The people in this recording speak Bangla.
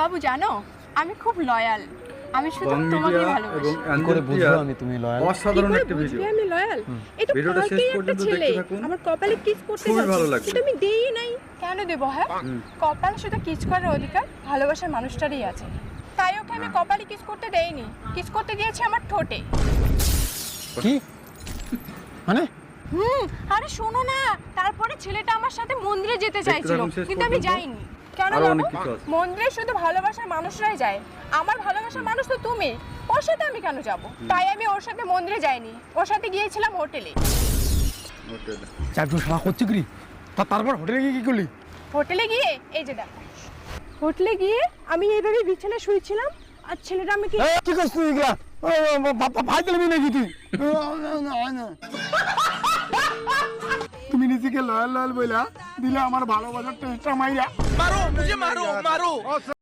বাবু জানো আমি খুব লয়াল, আমি শুধু তোমাকেই ভালোবাসি। এবং করে বুঝবো আমি তুমি লয়াল? অসাধারণ একটা ভিডিও। আমি লয়াল? এটা ভিডিওটা শেষ কালকেই একটা পর্যন্ত ছেলে দেখতে থাকুন। আমার কপালে কিস করতে খুবই যাচ্ছে, ভালো লাগবে। কিন্তু আমি দেই নাই। কেন দেব? হ্যাঁ, কপালে শুধু কিস করার অধিকার ভালোবাসার মানুষটারই আছে, তাই ওকে আমি কপালে কিস করতে দেইনি, কিস করতে দিয়েছি আমার ঠোঁটে। কি মানে? আরে শোনো না, তারপরে ছেলেটা আমার সাথে মন্দিরে যেতে চাইছিল, থাকুন শেষ কিন্তু আমি পর্যন্ত। যাইনি। কেন আরো যাবো? অনেক কিছু আছে। মন্দিরে শুধু ভালোবাসার মানুষরাই যায়, আমার ভালোবাসার মানুষ তো তুমি, ওর সাথে আমি কেন যাব? তাই আমি ওর সাথে মন্দিরে যাইনি, ওর সাথে গিয়েছিলাম হোটেলে। চারজন শালা করছে কি? তারপর হোটেলে গিয়ে কি করলি? হোটেলে গিয়ে এই যে দেখো, হোটেলে গিয়ে আমি এইভাবে বিছানায় শুয়েছিলাম, আর ছেলেটা আমাকে কি করছিস তুই এগুলা? ভাই দিলবি নাকি তুই? তুমি নিজেকে লয়াল লয়াল বইলা দিলে আমার ভালোবাসার টেস্টটা মাইরা। मारो मुझे मारो मारो